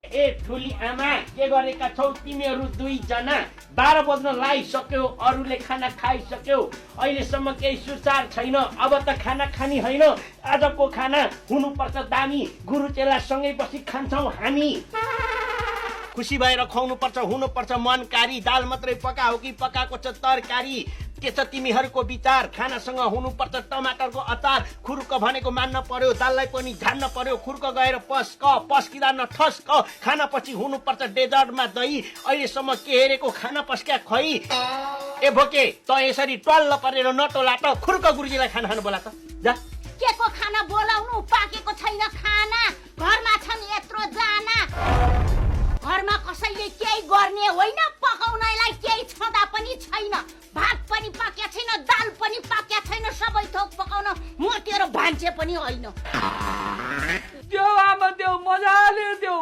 ए ठुली आमा के गरेका छौ तिमीहरू दुईजना 12 बज्न लागिसक्यो अरूले खाना खाइसक्यो अहिलेसम्म केही सुचार छैन अब त खाना खानी होइन आजको खाना हुनुपर्छ दामी गुरु चेला सँगै बसी खान्छौँ हामी खुसी भएर खुवाउनुपर्छ हुनुपर्छ मनकारी दाल मात्रै पकाऊ कि पकाएको छ तरकारी के छ तिमीहरूको विचार खानासँग हुनुपर्छ टमाटरको अचार खुर्क भनेको मान्न पर्यो दाललाई पनि झान्न पर्यो खुर्क गएर पस्किँदा नठस्क खानापछि हुनुपर्छ डेजर्टमा दही अहिलेसम्म के हेरेको खाना पस्क्या खै ए भोके त यसरी टल्ल परेर नटोला त खुर्क गुरुजीलाई खाना खानु बोला त जा के को खाना बोलाउनु पाकेको छैन खाना घरमा छन् यत्रो जना घरमा कसैले केही गर्ने होइन पकाउनलाई केही छँदा पनि छैन भात पनि पाक्या छैन दाल पनि पाक्या छैन सबै थोक पकाउन म तेरो भान्से पनि होइन देऊ आमा देऊ मजाले देऊ